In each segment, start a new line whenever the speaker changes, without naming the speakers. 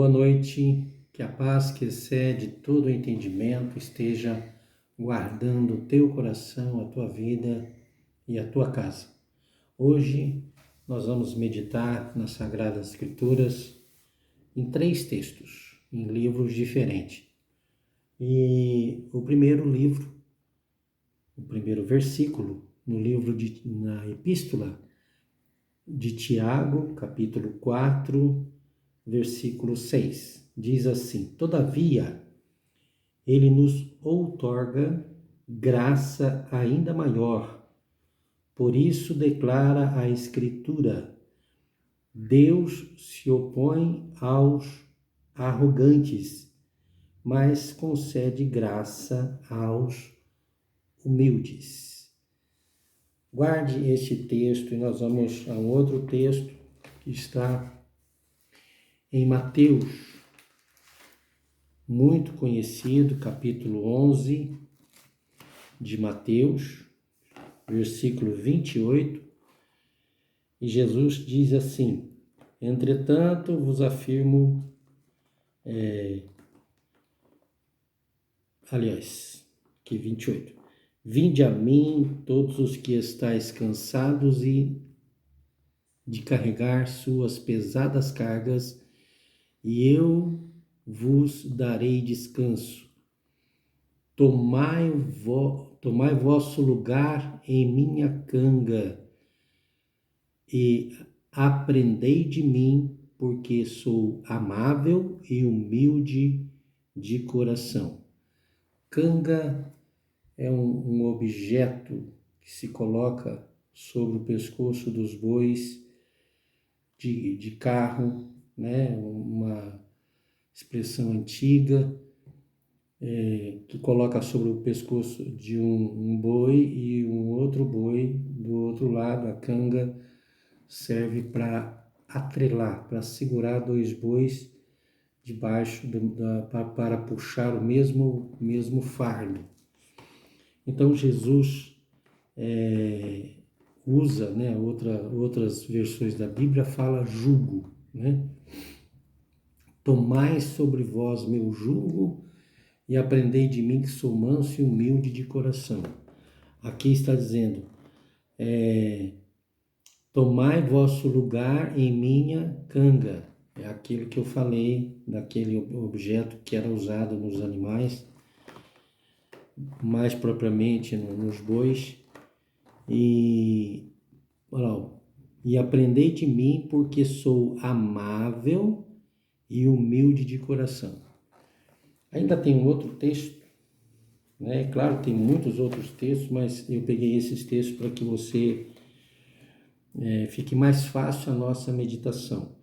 Boa noite, que a paz que excede todo o entendimento esteja guardando o teu coração, a tua vida e a tua casa. Hoje nós vamos meditar nas Sagradas Escrituras em 3 textos, em livros diferentes. E o primeiro versículo, na Epístola de Tiago, capítulo 4, versículo 6, diz assim: Todavia, ele nos outorga graça ainda maior. Por isso declara a Escritura: Deus se opõe aos arrogantes, mas concede graça aos humildes. Guarde este texto e nós vamos a um outro texto que está em Mateus, muito conhecido, capítulo 11 de Mateus, versículo 28, e Jesus diz assim: Entretanto vos afirmo, que 28, Vinde a mim todos os que estáis cansados e de carregar suas pesadas cargas, e eu vos darei descanso. Tomai vosso lugar em minha canga e aprendei de mim, porque sou amável e humilde de coração. Canga é um objeto que se coloca sobre o pescoço dos bois de carro, né? Uma expressão antiga, que coloca sobre o pescoço de um boi e um outro boi do outro lado. A canga serve para atrelar, para segurar 2 bois debaixo para puxar o mesmo fardo. Então Jesus usa, né, outras versões da Bíblia fala jugo, né? Tomai sobre vós meu jugo e aprendei de mim, que sou manso e humilde de coração. Aqui está dizendo, tomai vosso lugar em minha canga. É aquilo que eu falei, daquele objeto que era usado nos animais, mais propriamente nos bois. E aprendei de mim, porque sou amável e humilde de coração. Ainda tem um outro texto, né? Claro, tem muitos outros textos, mas eu peguei esses textos para que você fique mais fácil a nossa meditação.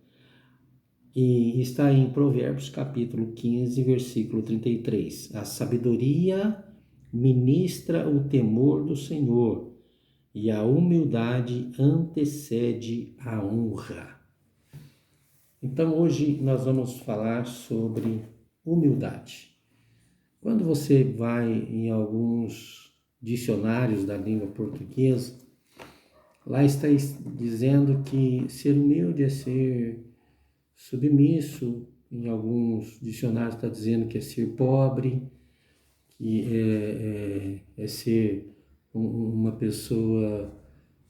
E está em Provérbios, capítulo 15, versículo 33. A sabedoria ministra o temor do Senhor, e a humildade antecede a honra. Então, hoje nós vamos falar sobre humildade. Quando você vai em alguns dicionários da língua portuguesa, lá está dizendo que ser humilde é ser submisso. Em alguns dicionários está dizendo que é ser pobre, que é ser uma pessoa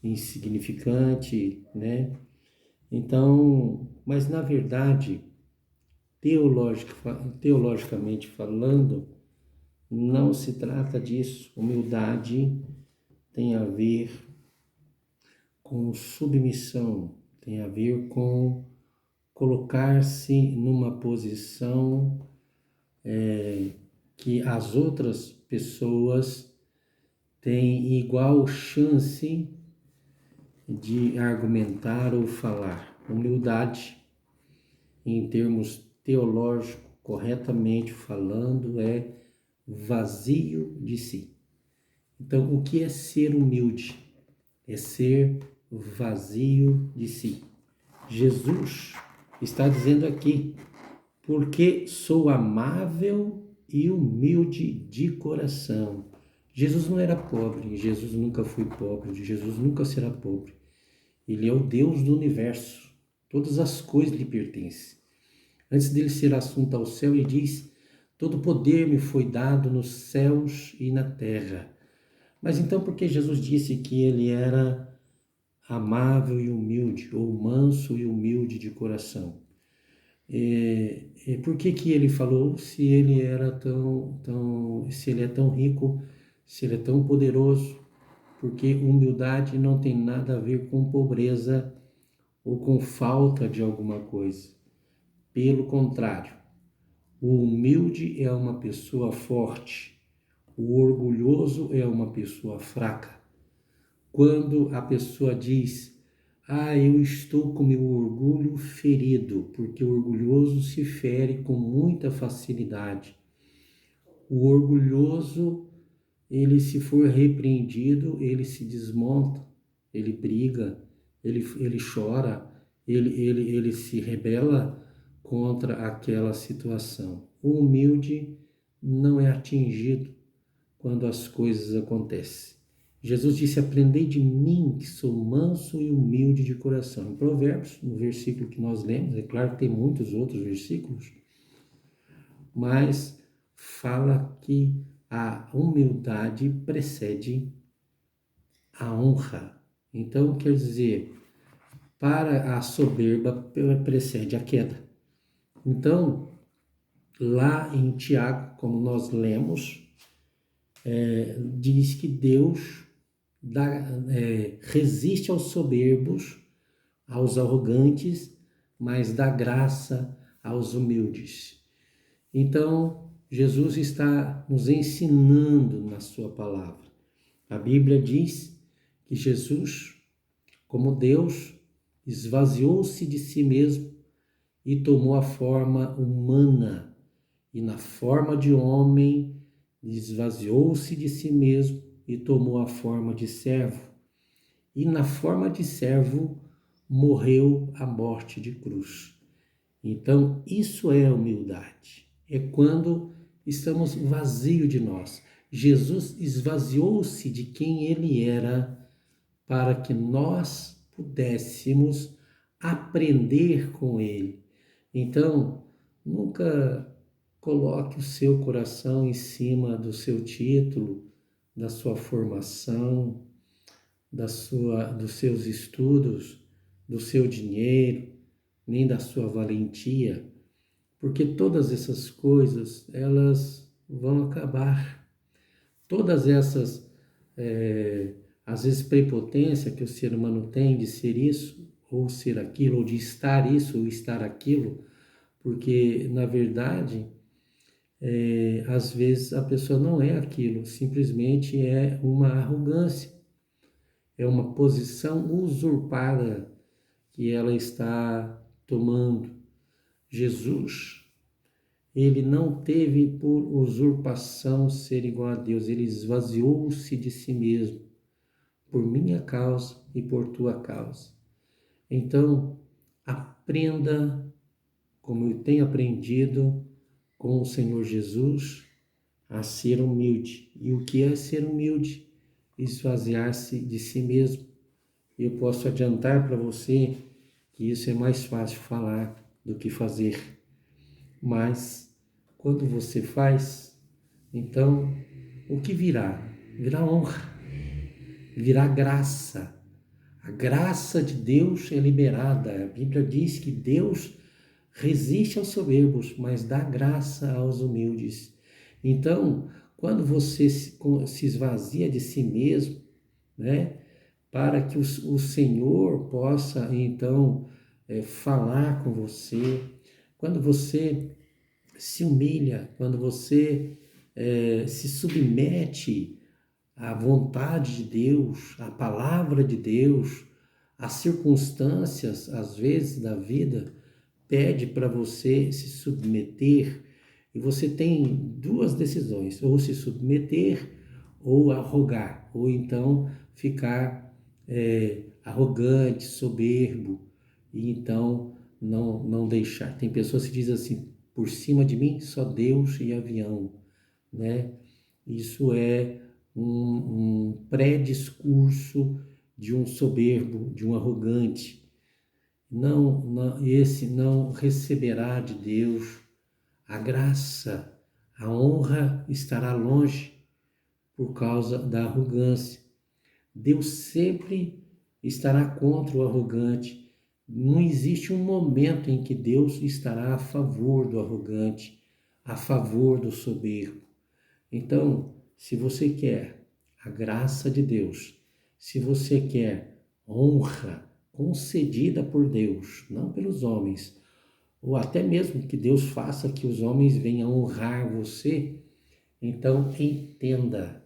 insignificante, né? Então, mas na verdade, teologicamente falando, não se trata disso. Humildade tem a ver com submissão, tem a ver com colocar-se numa posição que as outras pessoas têm igual chance de argumentar ou falar. Humildade, em termos teológicos, corretamente falando, é vazio de si. Então, o que é ser humilde? É ser vazio de si. Jesus está dizendo aqui, porque sou amável e humilde de coração. Jesus não era pobre, Jesus nunca foi pobre, Jesus nunca será pobre. Ele é o Deus do universo, todas as coisas lhe pertencem. Antes dele ser assunto ao céu, ele diz: todo poder me foi dado nos céus e na terra. Mas então por que Jesus disse que ele era amável e humilde, ou manso e humilde de coração? Por que ele falou se ele era se ele é tão rico, se ele é tão poderoso? Porque humildade não tem nada a ver com pobreza ou com falta de alguma coisa. Pelo contrário, o humilde é uma pessoa forte, o orgulhoso é uma pessoa fraca. Quando a pessoa diz: eu estou com meu orgulho ferido, porque o orgulhoso se fere com muita facilidade. O orgulhoso, ele se for repreendido, ele se desmonta, ele briga, ele chora, ele se rebela contra aquela situação. O humilde não é atingido quando as coisas acontecem. Jesus disse: aprendei de mim, que sou manso e humilde de coração. Em Provérbios, no versículo que nós lemos, é claro que tem muitos outros versículos, mas fala que a humildade precede a honra. Então, quer dizer, para a soberba precede a queda. Então, lá em Tiago, como nós lemos, diz que Deus resiste aos soberbos, aos arrogantes, mas dá graça aos humildes. Então, Jesus está nos ensinando na sua palavra. A Bíblia diz que Jesus, como Deus, esvaziou-se de si mesmo e tomou a forma humana, e na forma de homem esvaziou-se de si mesmo e tomou a forma de servo. E na forma de servo morreu a morte de cruz. Então, isso é humildade. É quando estamos vazios de nós. Jesus esvaziou-se de quem ele era para que nós pudéssemos aprender com ele. Então, nunca coloque o seu coração em cima do seu título, da sua formação, dos seus estudos, do seu dinheiro, nem da sua valentia, porque todas essas coisas, elas vão acabar. Todas essas, às vezes, prepotência que o ser humano tem de ser isso, ou ser aquilo, ou de estar isso, ou estar aquilo, porque, na verdade, às vezes a pessoa não é aquilo, simplesmente é uma arrogância, é uma posição usurpada que ela está tomando. Jesus, ele não teve por usurpação ser igual a Deus, ele esvaziou-se de si mesmo, por minha causa e por tua causa. Então, aprenda, como eu tenho aprendido com o Senhor Jesus, a ser humilde. E o que é ser humilde? Esvaziar-se de si mesmo. Eu posso adiantar para você que isso é mais fácil falar do que fazer. Mas, quando você faz, então, o que virá? Virá honra, virá graça. A graça de Deus é liberada. A Bíblia diz que Deus resiste aos soberbos, mas dá graça aos humildes. Então, quando você se esvazia de si mesmo, né, para que o Senhor possa, então, falar com você, quando você se humilha, quando você se submete à vontade de Deus, à palavra de Deus, às circunstâncias, às vezes, da vida, pede para você se submeter, e você tem duas decisões: ou se submeter ou arrogar, ou então ficar arrogante, soberbo, e então não deixar. Tem pessoas que dizem assim: por cima de mim só Deus e avião, né? Isso é um pré-discurso de um soberbo, de um arrogante. esse não receberá de Deus a graça, a honra estará longe por causa da arrogância. Deus sempre estará contra o arrogante. Não existe um momento em que Deus estará a favor do arrogante, a favor do soberbo. Então, se você quer a graça de Deus, se você quer honra concedida por Deus, não pelos homens, ou até mesmo que Deus faça que os homens venham honrar você, então entenda,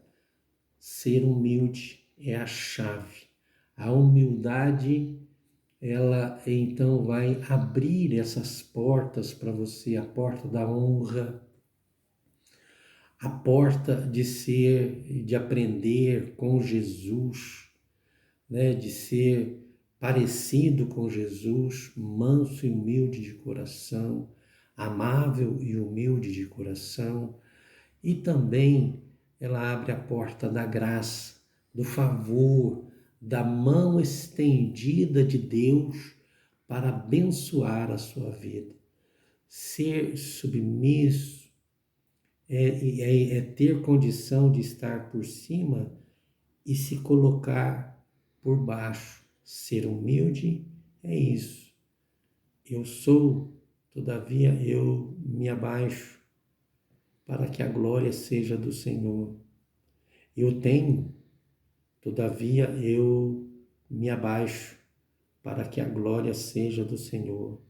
ser humilde é a chave. A humildade, ela então vai abrir essas portas para você, a porta da honra, a porta de ser, de aprender com Jesus, né, de ser parecido com Jesus, manso e humilde de coração, amável e humilde de coração, e também ela abre a porta da graça, do favor, da mão estendida de Deus para abençoar a sua vida. Ser submisso é ter condição de estar por cima e se colocar por baixo. Ser humilde é isso. Eu sou, todavia eu me abaixo para que a glória seja do Senhor. Eu tenho, todavia eu me abaixo para que a glória seja do Senhor.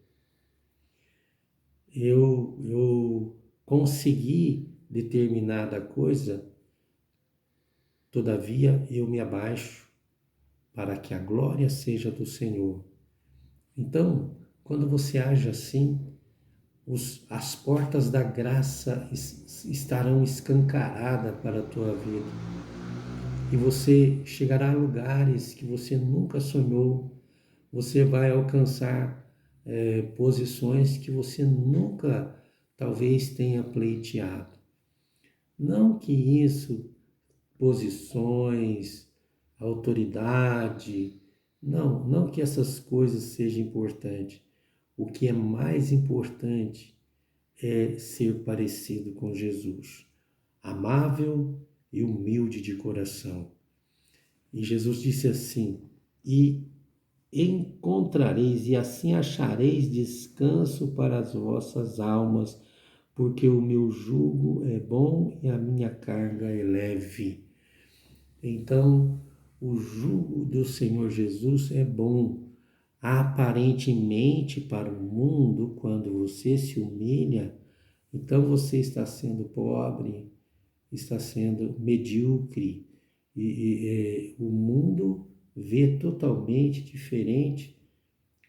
Eu consegui determinada coisa, todavia eu me abaixo para que a glória seja do Senhor. Então, quando você age assim, as portas da graça estarão escancaradas para a tua vida. E você chegará a lugares que você nunca sonhou. Você vai alcançar posições que você nunca, talvez, tenha pleiteado. Não que isso, posições, autoridade, não que essas coisas sejam importantes. O que é mais importante é ser parecido com Jesus, amável e humilde de coração. E Jesus disse assim: e encontrareis, e assim achareis descanso para as vossas almas, porque o meu jugo é bom e a minha carga é leve. Então, o jugo do Senhor Jesus é bom. Aparentemente, para o mundo, quando você se humilha, então você está sendo pobre, está sendo medíocre, e o mundo vê totalmente diferente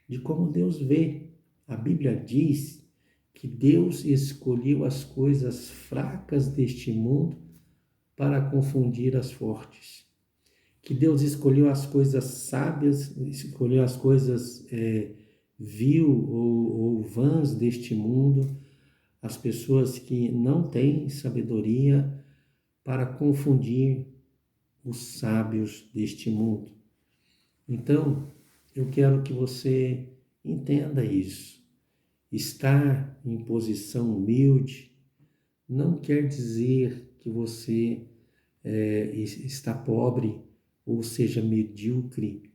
de como Deus vê. A Bíblia diz que Deus escolheu as coisas fracas deste mundo para confundir as fortes. Que Deus escolheu as coisas sábias, escolheu as coisas vil ou vãs deste mundo, as pessoas que não têm sabedoria, para confunir os sábios deste mundo. Então, eu quero que você entenda isso. Estar em posição humilde não quer dizer que você está pobre, ou seja medíocre,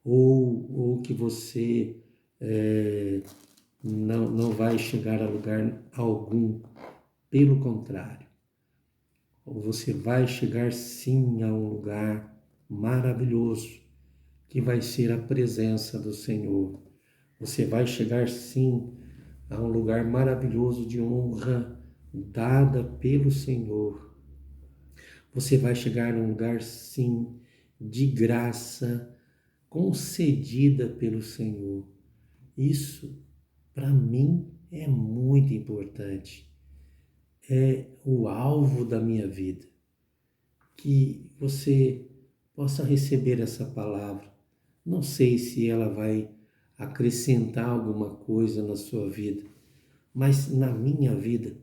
ou que você não vai chegar a lugar algum. Pelo contrário, você vai chegar sim a um lugar maravilhoso, que vai ser a presença do Senhor. Você vai chegar sim a um lugar maravilhoso de honra dada pelo Senhor. Você vai chegar a um lugar sim de graça concedida pelo Senhor. Isso, para mim, é muito importante. É o alvo da minha vida. Que você possa receber essa palavra. Não sei se ela vai acrescentar alguma coisa na sua vida, mas na minha vida,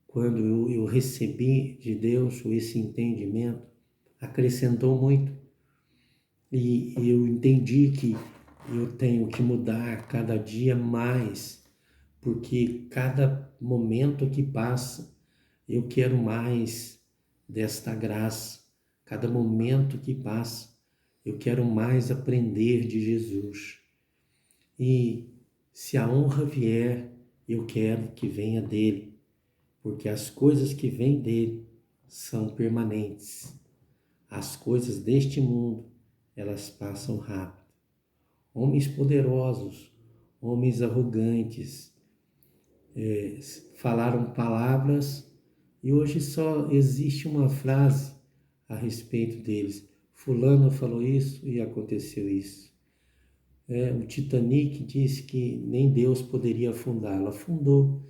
quando eu recebi de Deus esse entendimento, acrescentou muito. E eu entendi que eu tenho que mudar cada dia mais, porque cada momento que passa, eu quero mais desta graça. Cada momento que passa, eu quero mais aprender de Jesus. E se a honra vier, eu quero que venha dele, porque as coisas que vêm dele são permanentes. As coisas deste mundo, elas passam rápido. Homens poderosos, homens arrogantes, falaram palavras e hoje só existe uma frase a respeito deles. Fulano falou isso e aconteceu isso. O Titanic disse que nem Deus poderia afundá-lo. Afundou.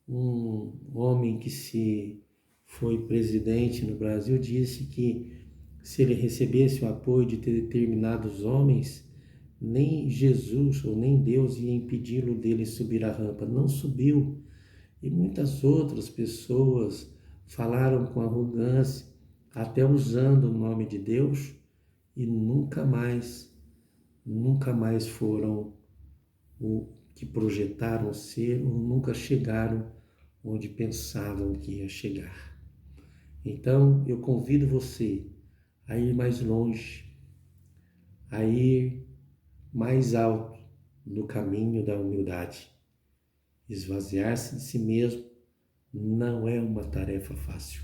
Um homem que se foi presidente no Brasil disse que se ele recebesse o apoio de determinados homens, nem Jesus ou nem Deus ia impedi-lo dele subir a rampa. Não subiu. E muitas outras pessoas falaram com arrogância, até usando o nome de Deus, e nunca mais foram o que projetaram ser ou nunca chegaram onde pensavam que ia chegar. Então, eu convido você a ir mais longe, a ir mais alto no caminho da humildade. Esvaziar-se de si mesmo não é uma tarefa fácil.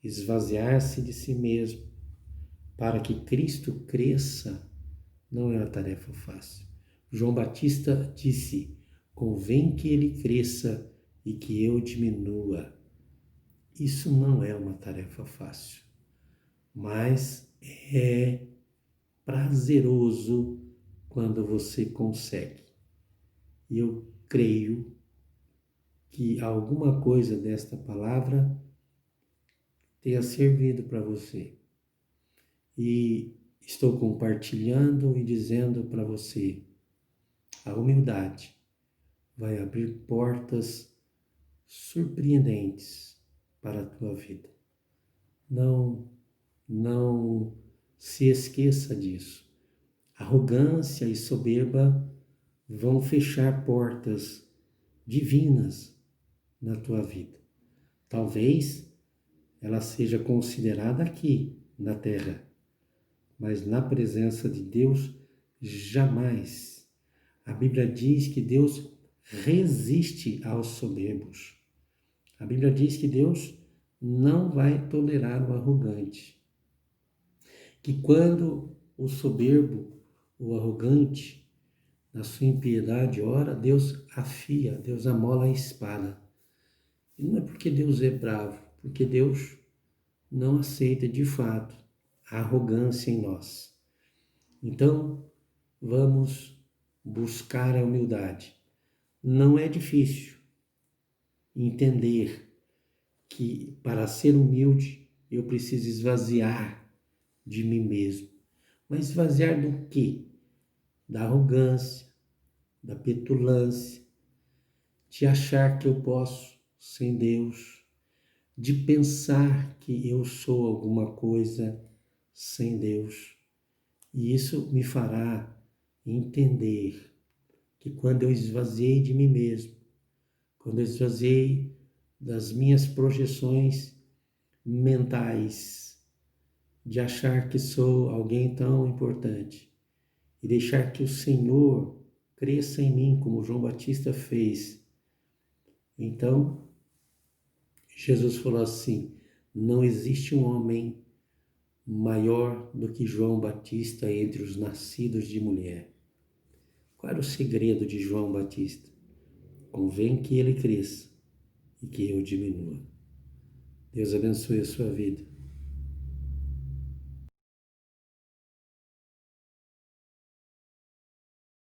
Esvaziar-se de si mesmo para que Cristo cresça não é uma tarefa fácil. João Batista disse: convém que ele cresça e que eu diminua. Isso não é uma tarefa fácil, mas é prazeroso quando você consegue. E eu creio que alguma coisa desta palavra tenha servido para você. E estou compartilhando e dizendo para você, a humildade vai abrir portas surpreendentes para a tua vida. Não se esqueça disso. Arrogância e soberba vão fechar portas divinas na tua vida. Talvez ela seja considerada aqui na terra, mas na presença de Deus, jamais. A Bíblia diz que Deus resiste aos soberbos. A Bíblia diz que Deus não vai tolerar o arrogante. Que quando o soberbo, o arrogante, na sua impiedade ora, Deus afia, Deus amola a espada. E não é porque Deus é bravo, porque Deus não aceita de fato a arrogância em nós. Então, vamos buscar a humildade. Não é difícil entender que para ser humilde eu preciso esvaziar de mim mesmo. Mas esvaziar do quê? Da arrogância, da petulância, de achar que eu posso sem Deus, de pensar que eu sou alguma coisa sem Deus. E isso me fará entender que quando eu esvaziei de mim mesmo, quando eu esvaziei das minhas projeções mentais, de achar que sou alguém tão importante, e deixar que o Senhor cresça em mim, como João Batista fez. Então, Jesus falou assim: não existe um homem maior do que João Batista entre os nascidos de mulher. Qual era o segredo de João Batista? Convém que ele cresça e que eu diminua. Deus abençoe a sua vida.